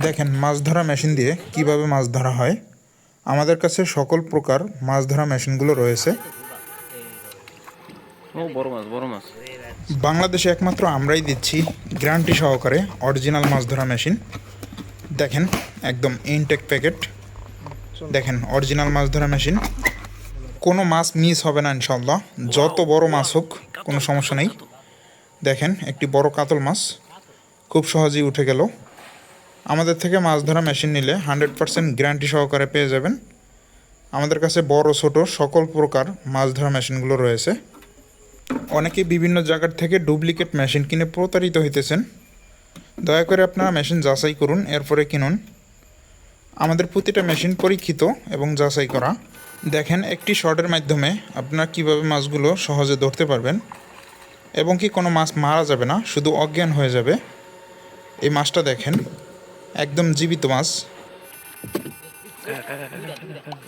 দেখেন মাছ ধরা মেশিন দিয়ে কিভাবে মাছ ধরা হয়। আমাদের কাছে সকল প্রকার মাছ ধরা মেশিনগুলো রয়েছে। ও বড় মাছ বড় মাছ। বাংলাদেশে একমাত্র আমরাই দিচ্ছি গ্যারান্টি সহকারে অরিজিনাল মাছ ধরা মেশিন। দেখেন একদম ইনটেক প্যাকেট। দেখেন অরিজিনাল মাছ ধরা মেশিন, কোনো মাছ মিস হবে না ইনশাল্লাহ। যত বড় মাছ হোক কোনো সমস্যা নেই। দেখেন একটি বড় কাতল মাছ খুব সহজেই উঠে গেল। আমাদের থেকে মাছ ধরা মেশিন নিলে 100% গ্যারান্টি সহকারে পেয়ে যাবেন। আমাদের কাছে বড় ছোট সকল প্রকার মাছ ধরা মেশিনগুলো রয়েছে। অনেকে বিভিন্ন জায়গার থেকে ডুপ্লিকেট মেশিন কিনে প্রতারিত হইতেছেন। দয়া করে আপনারা মেশিন যাচাই করুন, এরপরে কিনুন। আমাদের প্রতিটা মেশিন পরীক্ষিত এবং যাচাই করা। দেখেন একটি শটের মাধ্যমে আপনারা কীভাবে মাছগুলো সহজে ধরতে পারবেন এবং কি কোনো মাছ মারা যাবে না, শুধু অজ্ঞান হয়ে যাবে। এই মাছটা দেখেন একদম জীবিত মাছ।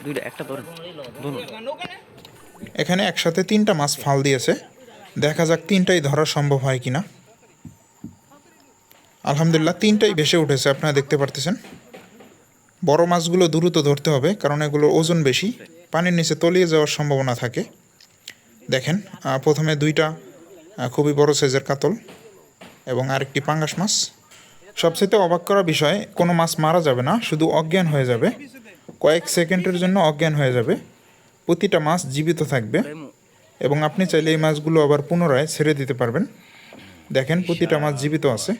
দুইটা একটা ধরেন ধরুন। এখানে একসাথে 3টা মাছ ফাল দিয়েছে, দেখা যাক 3টাই ধরা সম্ভব হয় কিনা। আলহামদুলিল্লাহ 3টাই ভেসে উঠেছে, আপনারা দেখতে পারতেছেন। বড় মাছগুলো দ্রুত ধরতে হবে কারণ এগুলোর ওজন বেশি, পানির নিচে তলিয়ে যাওয়ার সম্ভাবনা থাকে। দেখেন প্রথমে 2টা খুবই বড় সাইজের কাতল এবং আরেকটি পাঙ্গাস মাছ। সবচেয়ে অবাক করা বিষয়, কোনো মাছ মারা যাবে না, শুধু অজ্ঞান হয়ে যাবে। কয়েক সেকেন্ডের জন্য অজ্ঞান হয়ে যাবে। প্রতিটা মাছ জীবিত থাকবে এবং আপনি চাইলে এই মাছগুলো আবার পুনরায় ছেড়ে দিতে পারবেন। দেখেন প্রতিটা মাছ জীবিত আছে।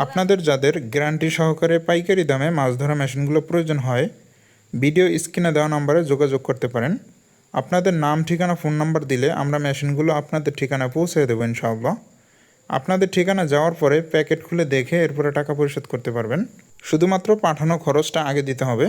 আপনাদের যাদের গ্যারান্টি সহকারে পাইকারি দামে মাছ ধরা মেশিনগুলো প্রয়োজন হয়, ভিডিও স্ক্রিনে দেওয়া নম্বরে যোগাযোগ করতে পারেন। আপনাদের নাম ঠিকানা ফোন নাম্বার দিলে আমরা মেশিনগুলো আপনাদের ঠিকানায় পৌঁছে দেবো ইনশাআল্লাহ। আপনাদের ঠিকানা যাওয়ার পরে প্যাকেট খুলে দেখে এরপরে টাকা পরিশোধ করতে পারবেন। শুধুমাত্র পাঠানো খরচটা আগে দিতে হবে।